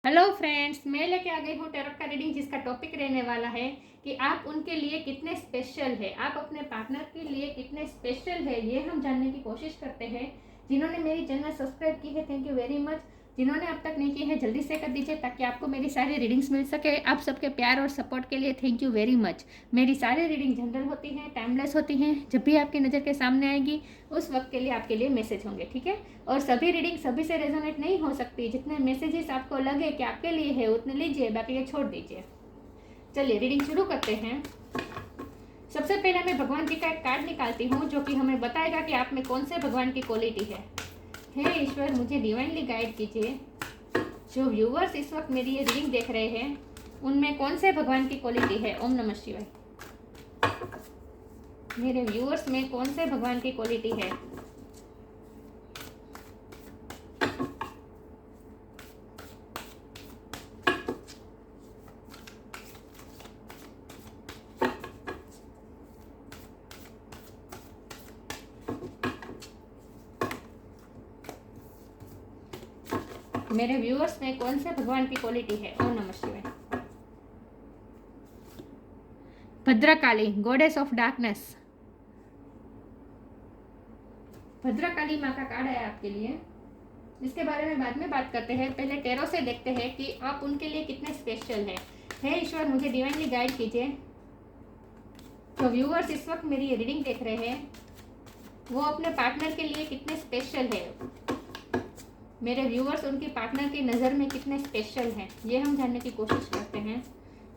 Hello friends, मैं लेके आ गई हूँ टैरोट का रीडिंग, जिसका टॉपिक रहने वाला है कि आप उनके लिए कितने स्पेशल है, आप अपने पार्टनर के लिए कितने स्पेशल है, ये हम जानने की कोशिश करते हैं। जिन्होंने मेरी चैनल सब्सक्राइब की है, थैंक यू वेरी मच। जिन्होंने अब तक नहीं की है, जल्दी से कर दीजिए ताकि आपको मेरी सारी रीडिंग्स मिल सके। आप सबके प्यार और सपोर्ट के लिए थैंक यू वेरी मच। मेरी सारी रीडिंग जनरल होती हैं, टाइमलेस होती हैं। जब भी आपकी नज़र के सामने आएगी उस वक्त के लिए आपके लिए मैसेज होंगे, ठीक है। और सभी रीडिंग सभी से रेजोनेट नहीं हो सकती। जितने मैसेजेस आपको लगे कि आपके लिए है उतने लीजिए, बाकी के छोड़ दीजिए। चलिए रीडिंग शुरू करते हैं। सबसे पहले मैं भगवान जी का एक कार्ड निकालती हूँ जो कि हमें बताएगा कि आप में कौन से भगवान की क्वालिटी है। हे ईश्वर, मुझे डिवाइनली गाइड कीजिए। जो व्यूवर्स इस वक्त मेरी ये रीडिंग देख रहे हैं उनमें कौन से भगवान की क्वालिटी है। ओम नमः शिवाय। मेरे व्यूवर्स में कौन से भगवान की क्वालिटी है। मेरे व्यूअर्स में कौन से भगवान की क्वालिटी है। ओम नमः शिवाय। Bhadrakali, goddess of darkness. Bhadrakali माँ का कार्ड है आपके लिए, जिसके बारे में बाद में बात करते हैं। पहले टैरो से देखते हैं कि आप उनके लिए कितने स्पेशल है। हे ईश्वर, मुझे डिवाइनली गाइड कीजिए। तो व्यूअर्स इस वक्त मेरी रीडिंग देख रहे हैं वो अपने पार्टनर के लिए कितने स्पेशल है। मेरे व्यूअर्स उनकी पार्टनर की नज़र में कितने स्पेशल हैं, ये हम जानने की कोशिश करते हैं।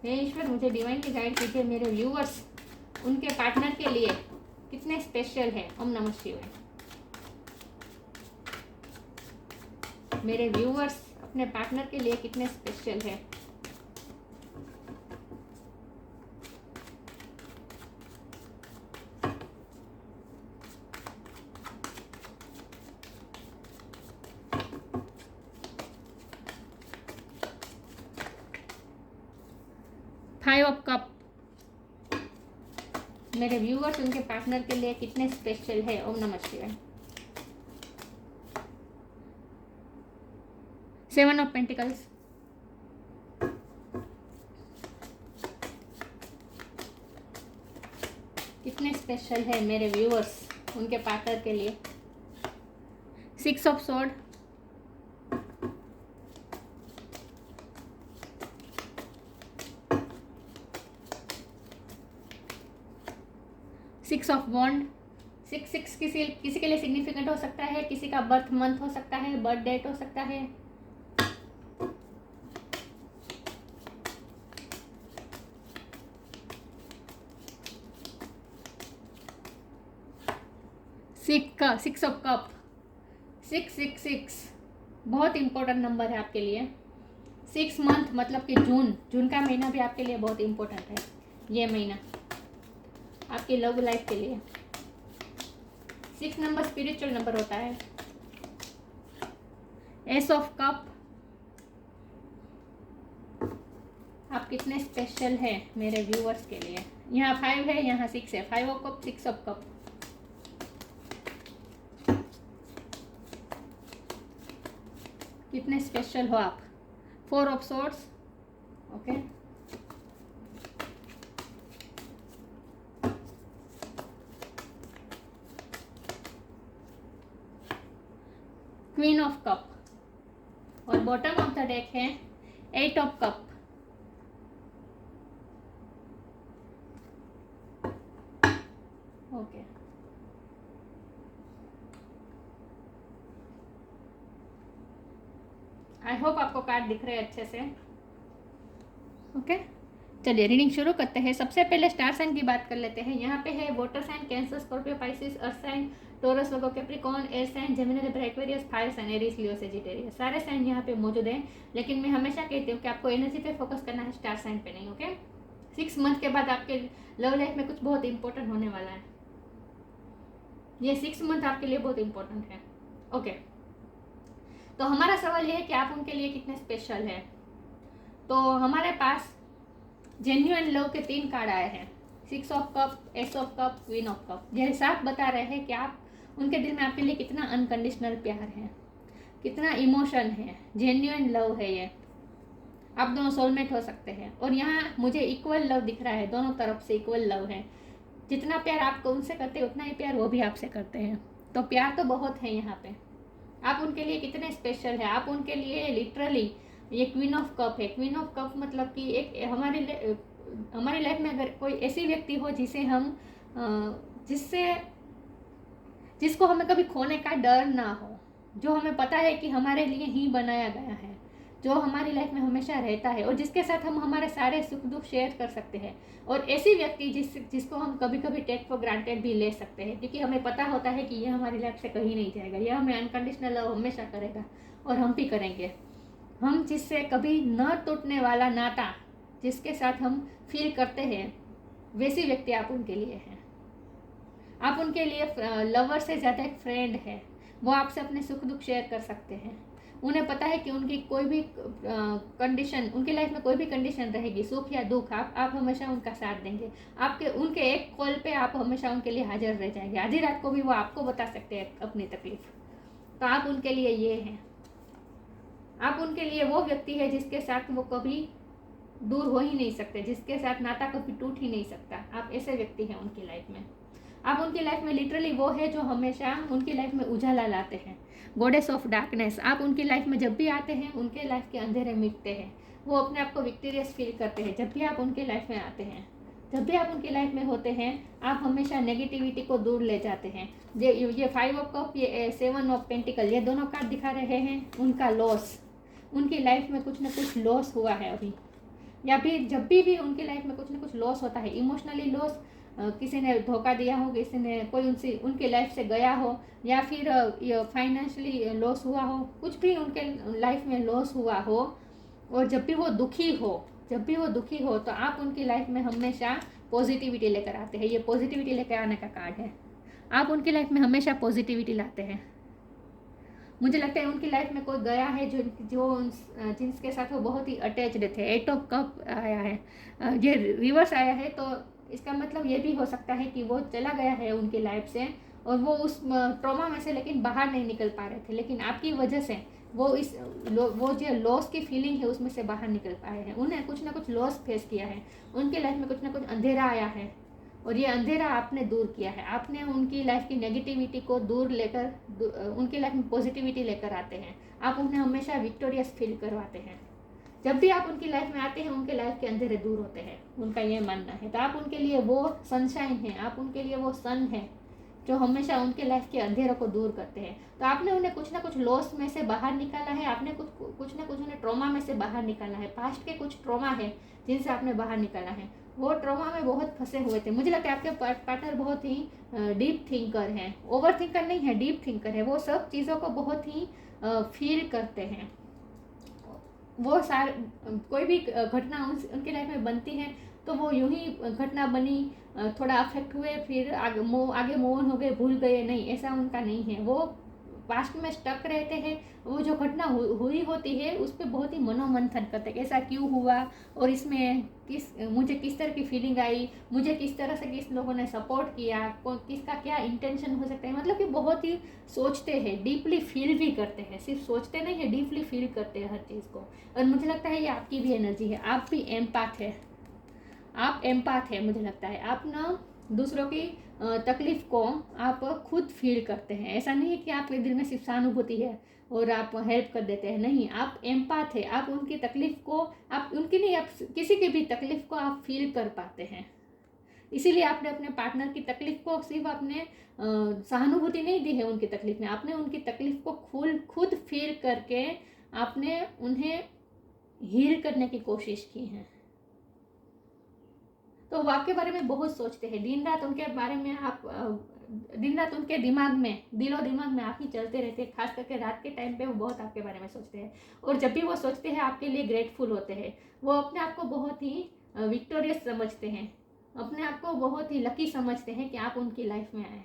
हे ईश्वर, मुझे डिवाइनली गाइड कीजिए। मेरे व्यूअर्स उनके पार्टनर के लिए कितने स्पेशल है। ओम नमः शिवाय। मेरे व्यूअर्स अपने पार्टनर के लिए कितने स्पेशल है। Five of cup. मेरे व्यूअर्स उनके पार्टनर के लिए कितने स्पेशल है। ओम नमः शिवाय। Seven of pentacles. कितने स्पेशल है मेरे व्यूअर्स उनके पार्टनर के लिए। Six of sword. Six of wand. Six six किसी के लिए सिग्निफिकेंट हो सकता है, किसी का बर्थ मंथ हो सकता है, बर्थ डेट हो सकता है। Six of cup. Six six six बहुत इंपॉर्टेंट नंबर है आपके लिए। 6 मंथ मतलब कि जून का महीना भी आपके लिए बहुत इंपॉर्टेंट है। ये महीना आपकी लव लाइफ के लिए। 6 नंबर स्पिरिचुअल नंबर होता है। S of cup. आप कितने स्पेशल है मेरे व्यूअर्स के लिए। यहाँ 5 है, यहाँ 6 है। 5 ऑफ कप, 6 ऑफ कप। कितने स्पेशल हो आप। 4 of swords. Okay. Queen of cup. और बॉटम ऑफ द डेक है 8 of cup. Okay. I hope आपको कार्ड दिख रहे हैं अच्छे से। ओके, चलिए रीडिंग शुरू करते हैं। सबसे पहले स्टार साइन की बात कर लेते हैं। यहाँ पे है water sign, Cancer, Scorpio, Pisces, earth sign, Taurus, Virgo, Capricorn, air sign, Gemini, Libra, Aquarius, fire sign, Aries, Leo, Sagittarius. सारे साइन यहाँ पे मौजूद हैं, लेकिन मैं हमेशा कहती हूँ कि आपको एनर्जी पे फोकस करना है, स्टार साइन पे नहीं। ओके। 6 मंथ के बाद आपके लव लाइफ में कुछ बहुत इंपॉर्टेंट होने वाला है। ये 6 मंथ आपके लिए बहुत इंपॉर्टेंट है। ओके, तो हमारा सवाल ये है कि आप उनके लिए कितने स्पेशल है। तो हमारे पास जेन्युइन लव के 3 कार्ड आए हैं। 6 of cup, S of cup, queen of cup. ये साफ बता रहे हैं कि आप उनके दिल में आपके लिए कितना अनकंडीशनल प्यार है, कितना इमोशन है, जेन्युइन लव है ये। आप दोनों सोलमेट हो सकते हैं। और यहाँ मुझे इक्वल लव दिख रहा है, दोनों तरफ से इक्वल लव है। जितना प्यार आपको उनसे करते हैं उतना ही प्यार वो भी आपसे करते हैं। तो प्यार तो बहुत है यहाँ पे। आप उनके लिए कितने स्पेशल है, आप उनके लिए लिटरली, ये क्वीन ऑफ कप है। क्वीन ऑफ कप मतलब कि एक हमारी लाइफ में अगर कोई ऐसी व्यक्ति हो जिसे हम जिसको हमें कभी खोने का डर ना हो, जो हमें पता है कि हमारे लिए ही बनाया गया है, जो हमारी लाइफ में हमेशा रहता है और जिसके साथ हम हमारे सारे सुख दुख शेयर कर सकते हैं। और ऐसी व्यक्ति जिसको हम कभी कभी टेक फॉर ग्रांटेड भी ले सकते हैं, क्योंकि हमें पता होता है कि ये हमारी लाइफ से कहीं नहीं जाएगा, ये हमें अनकंडीशनल लव हमेशा करेगा और हम भी करेंगे। हम जिससे कभी न टूटने वाला नाता, जिसके साथ हम फील करते हैं, वैसी व्यक्ति आप उनके लिए हैं। आप उनके लिए लवर से ज़्यादा एक फ्रेंड है। वो आपसे अपने सुख दुख शेयर कर सकते हैं। उन्हें पता है कि उनकी कोई भी कंडीशन, उनकी लाइफ में कोई भी कंडीशन रहेगी, सुख या दुख, आप हमेशा उनका साथ देंगे। उनके एक कॉल पे आप हमेशा उनके लिए हाजिर रह जाएंगे। आधी रात को भी वो आपको बता सकते हैं अपनी तकलीफ। तो आप उनके लिए ये हैं। आप उनके लिए वो व्यक्ति है जिसके साथ वो कभी दूर हो ही नहीं सकते, जिसके साथ नाता कभी टूट ही नहीं सकता। आप ऐसे व्यक्ति हैं उनकी लाइफ में। आप उनकी लाइफ में लिटरली वो है जो हमेशा उनकी लाइफ में उजाला लाते हैं, गॉडेस ऑफ डार्कनेस। आप उनकी लाइफ में जब भी आते हैं, उनके लाइफ के अंधेरे मिटते हैं। वो अपने आप को विक्टोरियस फील करते हैं जब भी आप उनके लाइफ में आते हैं। जब भी आप उनकी लाइफ में होते हैं, आप हमेशा नेगेटिविटी को दूर ले जाते हैं। ये 5 ऑफ कप, ये 7 ऑफ पेंटिकल, ये दोनों कार्ड दिखा रहे हैं उनका लॉस। उनकी लाइफ में कुछ ना कुछ लॉस हुआ है अभी, या फिर जब भी उनकी लाइफ में कुछ ना कुछ लॉस होता है, इमोशनली लॉस, किसी ने धोखा दिया हो, किसी ने कोई उनकी लाइफ से गया हो, या फिर फाइनेंशियली लॉस हुआ हो, कुछ भी उनके लाइफ में लॉस हुआ हो, और जब भी वो दुखी हो तो आप उनकी लाइफ में हमेशा पॉजिटिविटी लेकर आते हैं। ये पॉजिटिविटी लेकर आने का कार्ड है। आप उनकी लाइफ में हमेशा पॉजिटिविटी लाते हैं। मुझे लगता है उनकी लाइफ में कोई गया है जिसके साथ वो बहुत ही अटैच्ड थे। 8 ऑफ कप आया है, ये रिवर्स आया है, तो इसका मतलब ये भी हो सकता है कि वो चला गया है उनकी लाइफ से और वो उस ट्रॉमा में से लेकिन बाहर नहीं निकल पा रहे थे, लेकिन आपकी वजह से वो जो लॉस की फीलिंग है उसमें से बाहर निकल पाए हैं। उन्हें कुछ ना कुछ लॉस फेस किया है, उनकी लाइफ में कुछ ना कुछ अंधेरा आया है और ये अंधेरा आपने दूर किया है। आपने उनकी लाइफ की नेगेटिविटी को दूर लेकर उनकी लाइफ में पॉजिटिविटी लेकर आते हैं। आप उन्हें हमेशा विक्टोरियस फील करवाते हैं। जब भी आप उनकी लाइफ में आते हैं, उनके लाइफ के अंधेरे दूर होते हैं, उनका ये मानना है। तो आप उनके लिए वो सनशाइन हैं, आप उनके लिए वो सन है जो हमेशा उनके लाइफ के अंधेरों को दूर करते हैं। तो आपने उन्हें कुछ ना कुछ लॉस में से बाहर निकाला है, आपने कुछ ना कुछ उन्हें ट्रॉमा में से बाहर निकाला है। पास्ट के कुछ ट्रॉमा है जिनसे आपने बाहर निकाला है। वो ट्रॉमा में बहुत फंसे हुए थे। मुझे लगता है आपके पार्टनर बहुत ही डीप थिंकर हैं, ओवर थिंकर नहीं है, डीप थिंकर है। वो सब चीज़ों को बहुत ही फील करते हैं। वो कोई भी घटना उनकी लाइफ में बनती है तो वो यूं ही घटना बनी, थोड़ा अफेक्ट हुए, फिर आगे मूव ऑन हो गए, भूल गए, नहीं, ऐसा उनका नहीं है। वो पास्ट में स्टक रहते हैं। वो जो घटना हुई होती है उस पर बहुत ही मनोमंथन करते हैं, ऐसा क्यों हुआ और इसमें मुझे किस तरह की फीलिंग आई, मुझे किस तरह से किस लोगों ने सपोर्ट किया, किसका क्या इंटेंशन हो सकता है। मतलब कि बहुत ही सोचते हैं, डीपली फील भी करते हैं। सिर्फ सोचते नहीं है, डीपली फील करते हैं हर चीज़ को। और मुझे लगता है ये आपकी भी एनर्जी है। आप भी एम्पैथ है, आप एम्पैथ है। मुझे लगता है आप ना दूसरों की तकलीफ को आप खुद फील करते हैं। ऐसा नहीं है कि आपके दिल में सिर्फ सहानुभूति है और आप हेल्प कर देते हैं, नहीं, आप एम्पैथ है। आप उनकी तकलीफ को, आप उनकी नहीं, आप किसी की भी तकलीफ को आप फील कर पाते हैं। इसीलिए आपने अपने पार्टनर की तकलीफ को सिर्फ आपने सहानुभूति नहीं दी है उनकी तकलीफ में, आपने उनकी तकलीफ को खुद फील करके आपने उन्हें हील करने की कोशिश की है। तो वो आपके बारे में बहुत सोचते हैं, दिन रात उनके बारे में आप दिन रात उनके दिमाग में, दिलो दिमाग में आप ही चलते रहते हैं। खास करके रात के टाइम पे वो बहुत आपके बारे में सोचते हैं और जब भी वो सोचते हैं आपके लिए ग्रेटफुल होते हैं। वो अपने आप को बहुत ही विक्टोरियस समझते हैं, अपने आप को बहुत ही लकी समझते हैं कि आप उनकी लाइफ में आए।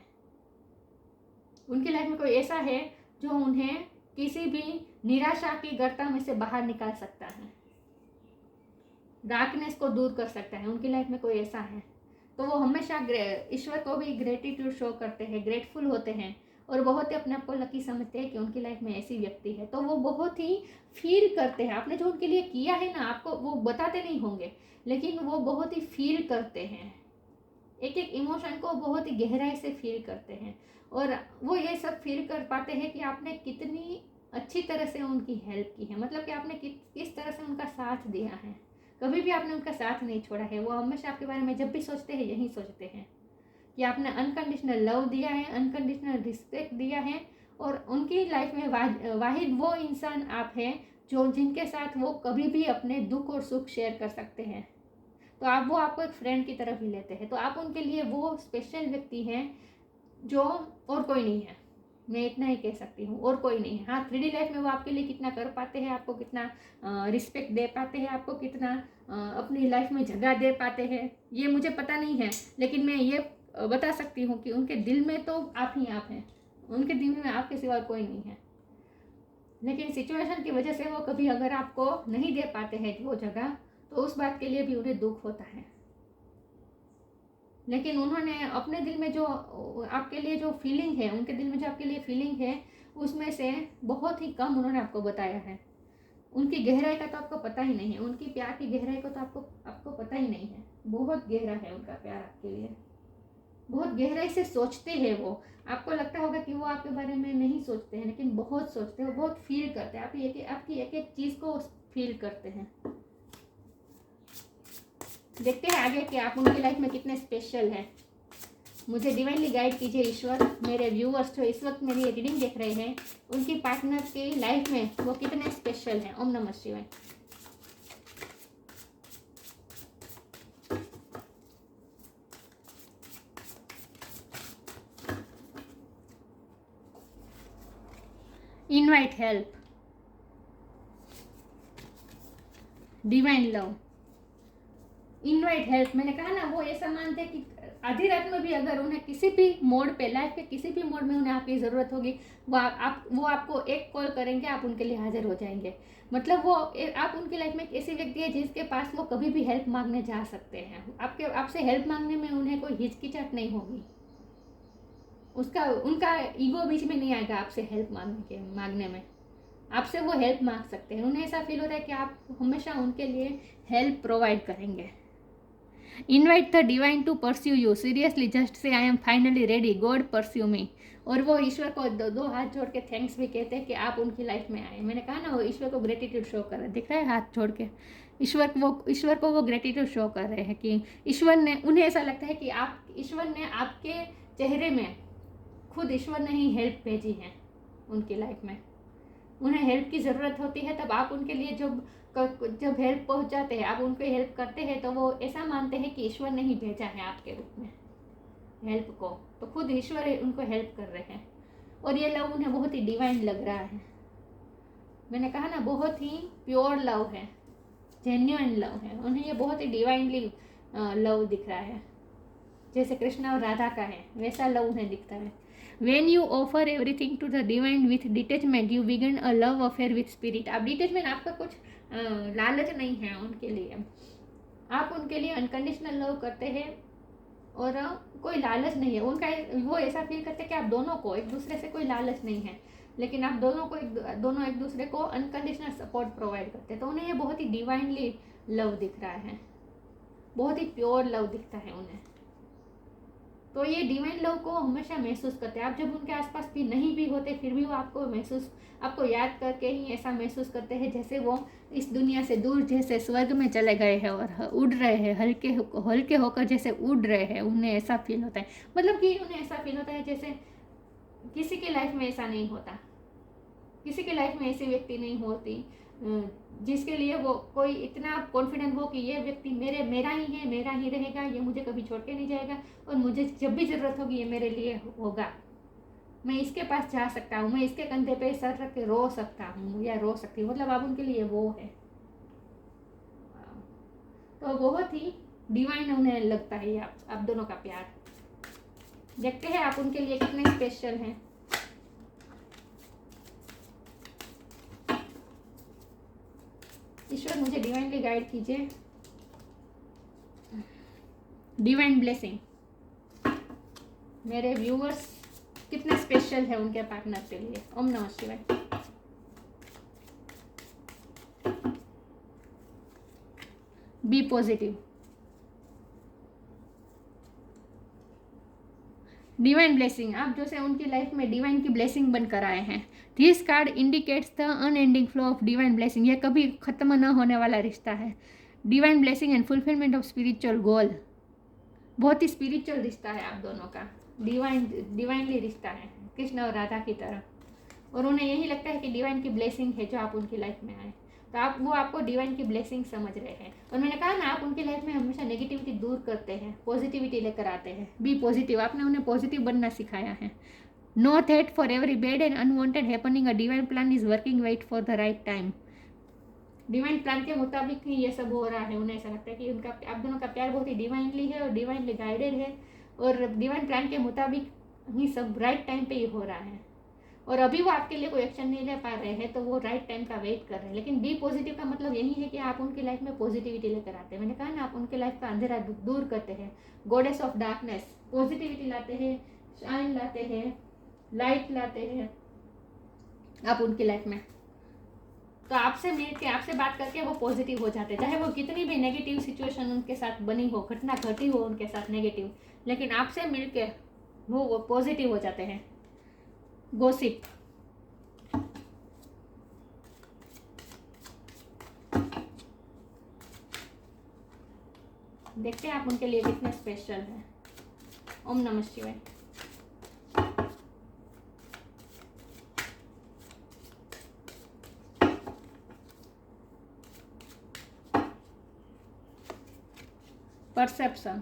उनकी लाइफ में कोई ऐसा है जो उन्हें किसी भी निराशा की गर्ता में से बाहर निकाल सकता है, डार्कनेस को दूर कर सकता है। उनकी लाइफ में कोई ऐसा है तो वो हमेशा ईश्वर को भी ग्रेटिट्यूड शो करते हैं, ग्रेटफुल होते हैं और बहुत ही अपने आप को लकी समझते हैं कि उनकी लाइफ में ऐसी व्यक्ति है। तो वो बहुत ही फील करते हैं, आपने जो उनके लिए किया है ना, आपको वो बताते नहीं होंगे, लेकिन वो बहुत ही फील करते हैं, एक एक इमोशन को बहुत ही गहराई से फील करते हैं। और वो ये सब फील कर पाते हैं कि आपने कितनी अच्छी तरह से उनकी हेल्प की है, मतलब कि आपने किस तरह से उनका साथ दिया है। कभी भी आपने उनका साथ नहीं छोड़ा है। वो हमेशा आपके बारे में जब भी सोचते हैं यही सोचते हैं कि आपने अनकंडीशनल लव दिया है, अनकंडीशनल रिस्पेक्ट दिया है। और उनकी लाइफ में वाहिद वो इंसान आप हैं जो जिनके साथ वो कभी भी अपने दुख और सुख शेयर कर सकते हैं। तो आप वो आपको एक फ्रेंड की तरह भी लेते हैं। तो आप उनके लिए वो स्पेशल व्यक्ति हैं जो और कोई नहीं है। मैं इतना ही कह सकती हूँ, और कोई नहीं है। हाँ, 3D लाइफ में वो आपके लिए कितना कर पाते हैं, आपको कितना रिस्पेक्ट दे पाते हैं, आपको कितना अपनी लाइफ में जगह दे पाते हैं, ये मुझे पता नहीं है। लेकिन मैं ये बता सकती हूँ कि उनके दिल में तो आप ही आप हैं, उनके दिल में आपके सिवा कोई नहीं है। लेकिन सिचुएशन की वजह से वो कभी अगर आपको नहीं दे पाते हैं वो जगह, तो उस बात के लिए भी उन्हें दुख होता है। लेकिन उन्होंने अपने दिल में जो आपके लिए जो फीलिंग है, उनके दिल में जो आपके लिए फीलिंग है, उसमें से बहुत ही कम उन्होंने आपको बताया है। उनकी गहराई का तो आपको पता ही नहीं है, उनकी प्यार की गहराई को तो आपको पता ही नहीं है। बहुत गहरा है उनका प्यार आपके लिए, बहुत गहराई से सोचते हैं वो। आपको लगता होगा कि वो आपके बारे में नहीं सोचते हैं, लेकिन बहुत सोचते हैं, बहुत फील करते हैं। आपकी एक एक चीज़ को फील करते हैं। देखते हैं आगे कि आप उनकी लाइफ में कितने स्पेशल हैं। मुझे डिवाइनली गाइड कीजिए ईश्वर। मेरे व्यूअर्स जो इस वक्त मेरी रीडिंग देख रहे हैं, उनकी पार्टनर की लाइफ में वो कितने स्पेशल हैं। ओम नमः शिवाय। Invite help, divine love, invite help. मैंने कहा ना, वो ऐसा मानते हैं कि आधी रात में भी अगर उन्हें किसी भी मोड पे, लाइफ के किसी भी मोड में उन्हें आपकी ज़रूरत होगी, वो आपको एक कॉल करेंगे, आप उनके लिए हाजिर हो जाएंगे। मतलब वो आप उनकी लाइफ में एक ऐसी व्यक्ति है जिसके पास वो कभी भी हेल्प मांगने जा सकते हैं। आपसे हेल्प मांगने में उन्हें कोई हिचकिचाहट नहीं होगी। उनका ईगो बीच में नहीं आएगा आपसे हेल्प मांगने में। आपसे वो हेल्प मांग सकते हैं। उन्हें ऐसा फील होता है कि आप हमेशा उनके लिए हेल्प प्रोवाइड करेंगे। Invite the divine to pursue you, seriously just say I am finally ready, God pursue me. और वो ईश्वर को दो हाथ जोड़ के थैंक्स भी कहते हैं कि आप उनकी लाइफ में आए। मैंने कहा ना, वो ईश्वर को ग्रेटिट्यूड शो कर रहे हैं। दिख रहा है हाथ जोड़ के ईश्वर को वो ग्रेटिट्यूड शो कर रहे हैं कि ईश्वर ने, उन्हें ऐसा लगता है कि ईश्वर ने आपके चेहरे में, खुद ईश्वर ने ही हेल्प भेजी है उनकी लाइफ में। उन्हें हेल्प की ज़रूरत होती है, तब आप उनके लिए जब हेल्प पहुंचाते हैं, आप उनको हेल्प करते हैं, तो वो ऐसा मानते हैं कि ईश्वर ने ही भेजा है आपके रूप में हेल्प को। तो खुद ईश्वर उनको हेल्प कर रहे हैं। और ये लव उन्हें बहुत ही डिवाइन लग रहा है। मैंने कहा ना, बहुत ही प्योर लव है, जेन्युइन लव है। उन्हें ये बहुत ही डिवाइनली लव दिख रहा है। जैसे कृष्णा और राधा का है, वैसा लव उन्हें दिखता है। When you offer everything to the divine with detachment, you begin a love affair with spirit. आप डिटेचमेंट, आपका कुछ लालच नहीं है उनके लिए। आप उनके लिए अनकंडीशनल लव करते हैं और कोई लालच नहीं है उनका। वो ऐसा फील करते हैं कि आप दोनों को एक दूसरे से कोई लालच नहीं है, लेकिन आप दोनों एक दूसरे को अनकंडीशनल सपोर्ट प्रोवाइड करते हैं। तो उन्हें ये बहुत ही डिवाइनली लव दिख रहा है, बहुत ही प्योर लव दिखता है उन्हें। तो ये डिवाइन लव को हमेशा महसूस करते हैं। आप जब उनके आसपास भी नहीं भी होते, फिर भी वो आपको याद करके ही ऐसा महसूस करते हैं जैसे वो इस दुनिया से दूर, जैसे स्वर्ग में चले गए हैं और उड़ रहे हैं, हल्के होकर जैसे उड़ रहे हैं। उन्हें ऐसा फील होता है, मतलब कि उन्हें ऐसा फील होता है जैसे किसी की लाइफ में ऐसा नहीं होता, किसी की लाइफ में ऐसी व्यक्ति नहीं होती जिसके लिए वो कोई इतना कॉन्फिडेंट हो कि ये व्यक्ति मेरा ही है, मेरा ही रहेगा, ये मुझे कभी छोड़ के नहीं जाएगा, और मुझे जब भी ज़रूरत होगी ये मेरे लिए होगा। मैं इसके पास जा सकता हूँ, मैं इसके कंधे पे सर रख के रो सकता हूँ या रो सकती हूँ। मतलब आप उनके लिए वो है। तो बहुत ही डिवाइन उन्हें लगता है ये आप दोनों का प्यार। देखते हैं आप उनके लिए कितने स्पेशल हैं। ईश्वर मुझे डिवाइनली गाइड कीजिए। Divine blessing. मेरे व्यूअर्स कितना स्पेशल है उनके पार्टनर के लिए। ओम नमः शिवाय। B positive. डिवाइन ब्लेसिंग, आप जो से उनकी लाइफ में डिवाइन की ब्लेसिंग बनकर आए हैं। This card indicates the unending flow of divine blessing, ये कभी खत्म न होने वाला रिश्ता है। Divine blessing and fulfilment of spiritual goal, बहुत ही स्पिरिचुअल रिश्ता है आप दोनों का, डिवाइनली रिश्ता है कृष्ण और राधा की तरह। और उन्हें यही लगता है कि डिवाइन की ब्लेसिंग है जो आप उनकी लाइफ में आए, तो आप वो आपको डिवाइन की ब्लेसिंग समझ रहे हैं। और मैंने कहा ना, आप उनकी लाइफ में हमेशा नेगेटिविटी दूर करते हैं, पॉजिटिविटी लेकर आते हैं। बी पॉजिटिव, आपने उन्हें पॉजिटिव बनना सिखाया है। Know that for every bad and unwanted happening a divine plan is working, wait for the right time. Divine plan के मुताबिक ही ये सब हो रहा है। उन्हें ऐसा लगता है कि उनका आप दोनों का प्यार बहुत ही डिवाइनली है और डिवाइनली गाइडेड है, और डिवाइन प्लान के मुताबिक ही सब राइट टाइम पे ही हो रहा है। और अभी वो आपके लिए कोई एक्शन नहीं ले पा रहे हैं, तो वो राइट टाइम का वेट कर रहे हैं। लेकिन बी पॉजिटिव का मतलब यही है कि आप उनकी लाइफ में पॉजिटिविटी लेकर आते हैं। मैंने कहा ना, आप उनके लाइफ का अंधेरा दूर करते हैं, गॉडेस ऑफ डार्कनेस, पॉजिटिविटी लाते हैं, शाइन लाते हैं, लाइट लाते हैं आप उनकी लाइफ में। तो आपसे मिल के, आपसे बात करके वो पॉजिटिव हो जाते हैं, चाहे वो कितनी भी नेगेटिव सिचुएशन उनके साथ बनी हो, घटना घटी हो उनके साथ नेगेटिव, लेकिन आपसे मिल के वो पॉजिटिव हो जाते हैं। गॉसिप, देखते हैं आप उनके लिए कितने स्पेशल हैं। ओम नमः शिवाय। परसेप्शन,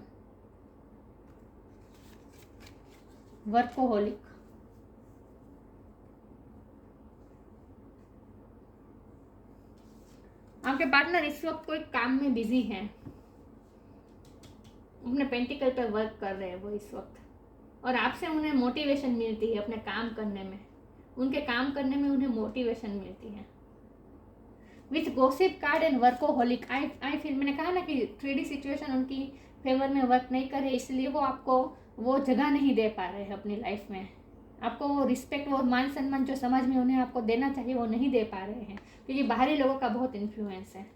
वर्कोहोलिक, आपके पार्टनर इस वक्त कोई काम में बिजी हैं, अपने पेंटिकल पर वर्क कर रहे हैं वो इस वक्त, और आपसे उन्हें मोटिवेशन मिलती है अपने काम करने में, उनके काम करने में उन्हें मोटिवेशन मिलती है। With gossip card and workaholic, I feel, मैंने कहा ना कि 3D सिचुएशन उनकी फेवर में वर्क नहीं कर रही, इसलिए वो आपको वो जगह नहीं दे पा रहे हैं अपनी लाइफ में। आपको वो रिस्पेक्ट, वो मान सम्मान जो समाज में उन्हें आपको देना चाहिए वो नहीं दे पा रहे हैं, क्योंकि बाहरी लोगों का बहुत इन्फ्लुएंस है।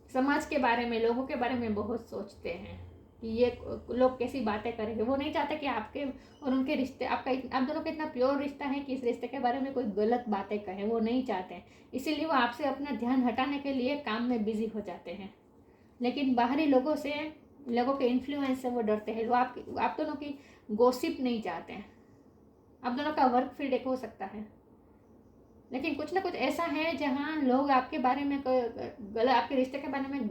समाज के बारे में, लोगों के बारे में बहुत सोचते हैं कि ये लोग कैसी बातें करेंगे। वो नहीं चाहते कि आपके और उनके रिश्ते, आप दोनों का इतना प्योर रिश्ता है कि इस रिश्ते के बारे में कोई गलत बातें कहे, वो नहीं चाहते। इसीलिए वो आपसे अपना ध्यान हटाने के लिए काम में बिजी हो जाते हैं। लेकिन बाहरी लोगों से, लोगों के इन्फ्लुएंस से वो डरते हैं। वो आप दोनों की गॉसिप नहीं चाहते हैं। आप दोनों का वर्क फील्ड एक हो सकता है, लेकिन कुछ ना कुछ ऐसा है जहाँ लोग आपके बारे में गलत, आपके रिश्ते के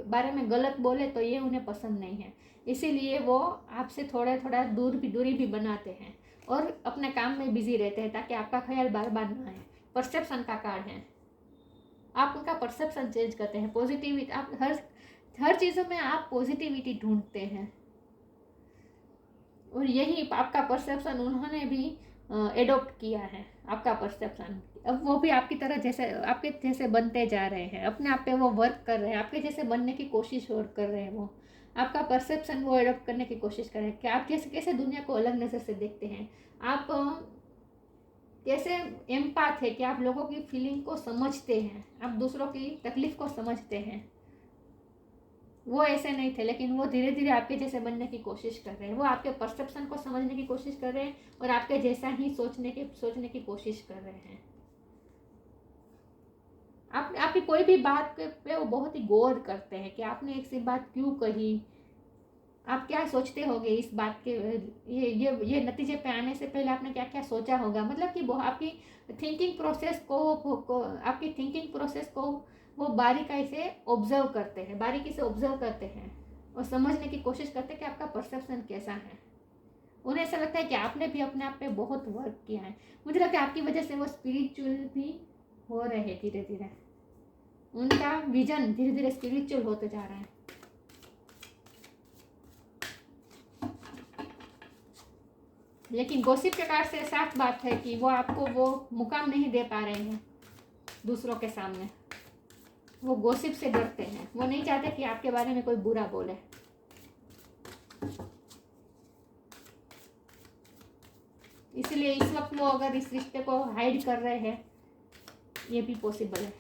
बारे में गलत बोले तो ये उन्हें पसंद नहीं है। इसीलिए वो आपसे थोड़ा दूरी भी बनाते हैं और अपने काम में बिजी रहते हैं, ताकि आपका ख्याल बार बार ना आए। परसेप्शन का कार्ड है, आप उनका परसेप्शन चेंज करते हैं। पॉजिटिविटी, आप हर चीज़ों में आप पॉजिटिविटी ढूंढते हैं, और यही आपका परसेप्शन उन्होंने भी एडॉप्ट किया है। आपका परसेप्शन अब वो भी आपकी तरह जैसे, आपके जैसे बनते जा रहे हैं, अपने आप पे वो वर्क कर रहे हैं, आपके जैसे बनने की कोशिश और कर रहे हैं। वो आपका परसेप्शन वो एडॉप्ट करने की कोशिश कर रहे हैं कि आप कैसे दुनिया को अलग नज़र से देखते हैं। आप कैसे एम्पाथ है कि आप लोगों की फीलिंग को समझते हैं, आप दूसरों की तकलीफ को समझते हैं। वो ऐसे नहीं थे, लेकिन वो धीरे धीरे आपके जैसे बनने की कोशिश कर रहे हैं। वो आपके परसेप्शन को समझने की कोशिश कर रहे हैं और आपके जैसा ही सोचने की कोशिश कर रहे हैं। आपकी कोई भी बात पे वो बहुत ही गौर करते हैं कि आपने एक सी बात क्यों कही, आप क्या सोचते होगे इस बात के, ये नतीजे पे आने से पहले आपने क्या क्या सोचा होगा। मतलब कि वो आपकी थिंकिंग प्रोसेस को वो बारीकी से ऑब्जर्व करते हैं, बारीकी से ऑब्जर्व करते हैं और समझने की कोशिश करते हैं कि आपका परसेप्शन कैसा है। उन्हें ऐसा लगता है कि आपने भी अपने आप पे बहुत वर्क किया है। मुझे लगता है आपकी वजह से वो स्पिरिचुअल भी हो रहे हैं धीरे धीरे, उनका विजन धीरे धीरे स्पिरिचुअल होते जा रहा है। लेकिन गॉसिप प्रकार से साफ बात है कि वो आपको वो मुकाम नहीं दे पा रहे हैं दूसरों के सामने। वो गॉसिप से डरते हैं, वो नहीं चाहते कि आपके बारे में कोई बुरा बोले। इसलिए इस वक्त वो अगर इस रिश्ते को हाइड कर रहे हैं, ये भी पॉसिबल है।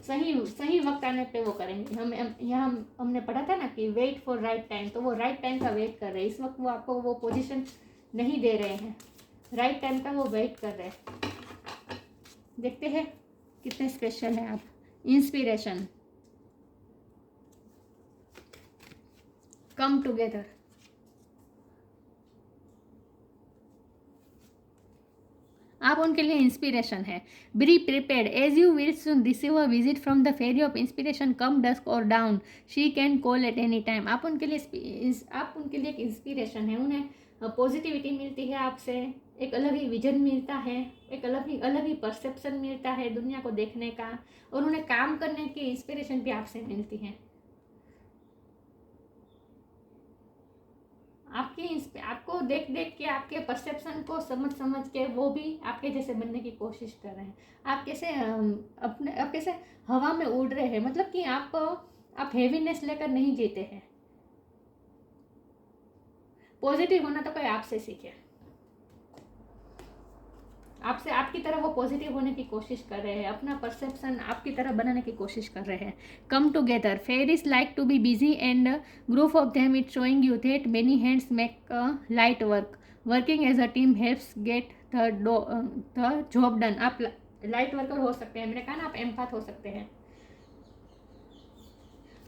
सही वक्त आने पे वो करेंगे। हमने पढ़ा था ना कि वेट फॉर राइट टाइम, तो वो राइट टाइम का वेट कर रहे हैं। इस वक्त वो आपको वो पोजीशन नहीं दे रहे हैं, राइट टाइम का वो वेट कर रहे हैं। देखते हैं कितने स्पेशल हैं आप। Inspiration, come together. आप उनके लिए इंस्पिरेशन है। Be prepared as you will soon receive a visit from the fairy of inspiration come dusk और down, she can call at any time. आप उनके लिए एक इंस्पिरेशन है। उन्हें पॉजिटिविटी मिलती है आपसे, एक अलग ही विजन मिलता है, एक अलग ही परसेप्शन मिलता है दुनिया को देखने का, और उन्हें काम करने की इंस्पिरेशन भी आपसे मिलती है। आपको देख के, आपके परसेप्शन को समझ के वो भी आपके जैसे बनने की कोशिश कर रहे हैं। आप कैसे हवा में उड़ रहे हैं, मतलब कि आप हेवीनेस लेकर नहीं जीते हैं। पॉजिटिव होना तो कोई आपसे सीखे, आपकी तरह वो पॉजिटिव होने की कोशिश कर रहे हैं, अपना परसेप्शन आपकी तरह बनाने की कोशिश कर रहे हैं। Come together, fairies like to be busy and group of them it showing you that many hands make light work, working as a team helps get the job done. आप लाइट वर्कर हो सकते हैं, मैंने कहा ना आप empath हो सकते हैं।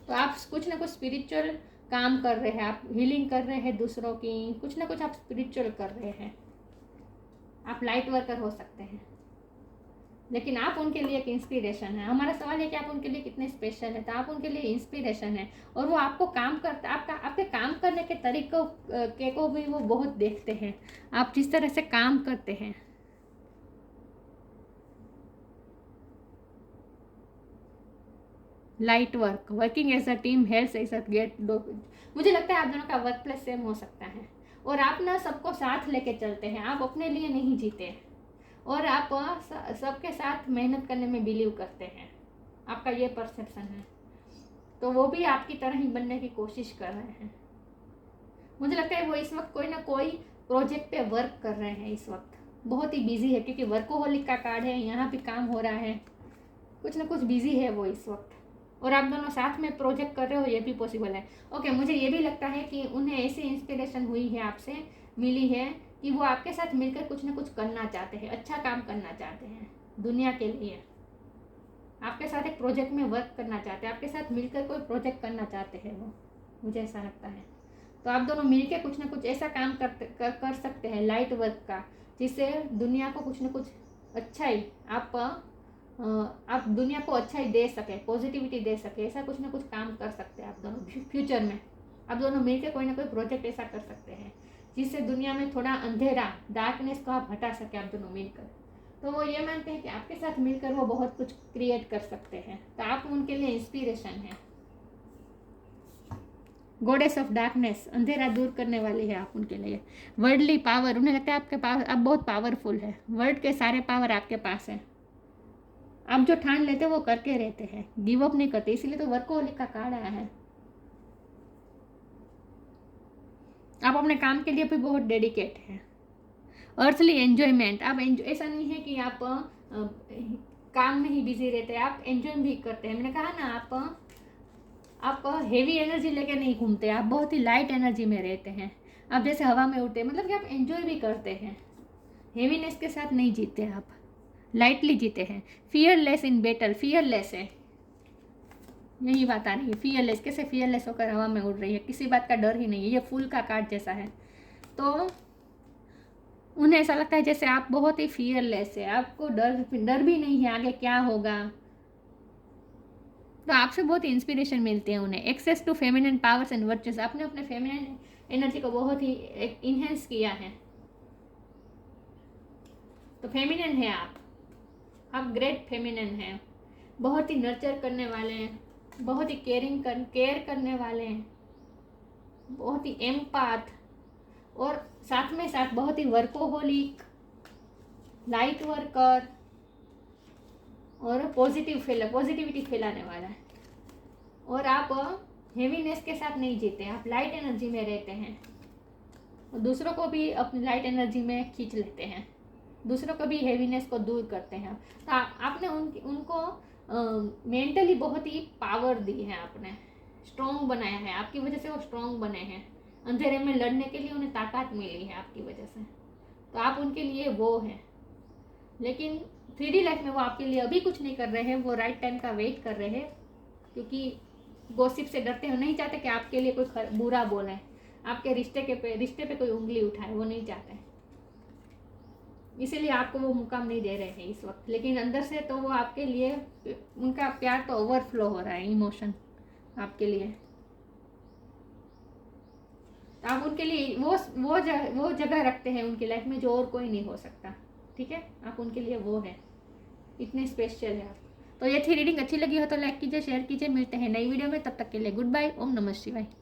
तो आप कुछ ना कुछ स्पिरिचुअल काम कर रहे हैं, आप हीलिंग कर रहे हैं दूसरों की, कुछ ना कुछ आप स्पिरिचुअल कर रहे हैं। आप लाइट वर्कर हो सकते हैं, लेकिन आप उनके लिए एक इंस्पिरेशन है। हमारा सवाल है कि आप उनके लिए कितने स्पेशल है। तो आप उनके लिए इंस्पिरेशन है, और वो आपको काम करता, आपके काम करने के तरीकों को भी वो बहुत देखते हैं, आप जिस तरह से काम करते हैं। Light work, working as a team helps as a get. मुझे लगता है आप दोनों का वर्क प्लेस सेम हो सकता है, और आप ना सबको साथ लेके चलते हैं, आप अपने लिए नहीं जीते, और आप सबके साथ मेहनत करने में बिलीव करते हैं। आपका ये परसेप्शन है, तो वो भी आपकी तरह ही बनने की कोशिश कर रहे हैं। मुझे लगता है वो इस वक्त कोई ना कोई प्रोजेक्ट पे वर्क कर रहे हैं, इस वक्त बहुत ही बिजी है, क्योंकि वर्कोहोलिक का कार्ड है, यहाँ भी काम हो रहा है, कुछ ना कुछ बिजी है वो इस वक्त, और आप दोनों साथ में प्रोजेक्ट कर रहे हो, ये भी पॉसिबल है। ओके, मुझे ये भी लगता है कि उन्हें ऐसी इंस्पिरेशन हुई है, आपसे मिली है, कि वो आपके साथ मिलकर कुछ ना कुछ करना चाहते हैं, अच्छा काम करना चाहते हैं दुनिया के लिए, आपके साथ एक प्रोजेक्ट में वर्क करना चाहते हैं, आपके साथ मिलकर कोई प्रोजेक्ट करना चाहते हैं वो, मुझे ऐसा लगता है। तो आप दोनों मिलकर कुछ ना कुछ ऐसा काम कर सकते हैं लाइट वर्क का, जिससे दुनिया को कुछ ना कुछ अच्छाई आप दुनिया को अच्छाई दे सके, पॉजिटिविटी दे सके, ऐसा कुछ ना कुछ काम कर सकते हैं आप दोनों। फ्यूचर में आप दोनों मिलकर कोई ना कोई प्रोजेक्ट ऐसा कर सकते हैं, जिससे दुनिया में थोड़ा अंधेरा, डार्कनेस को आप हटा सके आप दोनों मिलकर। तो वो ये मानते हैं कि आपके साथ मिलकर वो बहुत कुछ क्रिएट कर सकते हैं, तो आप उनके लिए इंस्पिरेशन है। गॉडेस ऑफ डार्कनेस, अंधेरा दूर करने वाली है आप उनके लिए। वर्ल्डली पावर, उन्हें लगता है आपके पास आप बहुत पावरफुल है, वर्ल्ड के सारे पावर आपके पास है, आप जो ठान लेते वो करके रहते हैं, गिव अप नहीं करते, इसीलिए तो वर्कोहोलिक का कार्ड आया है। आप अपने काम के लिए भी बहुत डेडिकेट हैं। अर्थली एंजॉयमेंट, आप ऐसा नहीं है कि आप काम में ही बिजी रहते हैं, आप एंजॉय भी करते हैं। मैंने कहा ना, आप हेवी एनर्जी लेके नहीं घूमते, आप बहुत ही लाइट एनर्जी में रहते हैं, आप जैसे हवा में उड़ते हैं, मतलब कि आप एंजॉय भी करते हैं, हेवीनेस के साथ नहीं जीते, आप लाइटली जीते हैं। फियरलेस इन बैटल, फियरलेस है, यही बात आ रही है। फियरलेस, कैसे फियरलेस होकर हवा में उड़ रही है, किसी बात का डर ही नहीं है, ये फूल का कार्ड जैसा है। तो उन्हें ऐसा लगता है जैसे आप बहुत ही फियरलेस है, आपको डर भी नहीं है आगे क्या होगा, तो आपसे बहुत इंस्पिरेशन मिलते हैं उन्हें। Access to feminine powers and virtuous, आपने अपने फेमिनिन एनर्जी को बहुत ही इन्हेंस किया है, तो फेमिनिन है आप ग्रेट फेमिनिन हैं, बहुत ही नर्चर करने वाले हैं, बहुत ही केयर करने वाले हैं, बहुत ही एम्पाथ, और साथ में साथ बहुत ही वर्कोहोलिक, लाइट वर्कर, और पॉजिटिविटी फैलाने वाला है। और आप हेवीनेस के साथ नहीं जीते, आप लाइट एनर्जी में रहते हैं, दूसरों को भी अपनी लाइट एनर्जी में खींच लेते हैं, दूसरों को भी हेवीनेस को दूर करते हैं। तो आपने उनको मेंटली बहुत ही पावर दी है, आपने स्ट्रॉन्ग बनाया है, आपकी वजह से वो स्ट्रॉन्ग बने हैं, अंधेरे में लड़ने के लिए उन्हें ताकत मिली है आपकी वजह से। तो आप उनके लिए वो हैं। लेकिन 3D लाइफ में वो आपके लिए अभी कुछ नहीं कर रहे हैं, वो राइट टाइम का वेट कर रहे हैं, क्योंकि गॉसिप से डरते हो, नहीं चाहते कि आपके लिए कोई बुरा बोले, आपके रिश्ते पे कोई उंगली उठाए, वो नहीं चाहते, इसीलिए आपको वो मुकाम नहीं दे रहे हैं इस वक्त। लेकिन अंदर से तो वो आपके लिए, उनका प्यार तो ओवरफ्लो हो रहा है, इमोशन आपके लिए। तो आप उनके लिए वो जगह रखते हैं उनकी लाइफ में जो और कोई नहीं हो सकता। ठीक है, आप उनके लिए वो है, इतने स्पेशल है आप। तो ये थी रीडिंग, अच्छी लगी हो तो लाइक कीजिए, शेयर कीजिए। मिलते हैं नई वीडियो में, तब तक के लिए गुड बाय। ओम नमः शिवाय।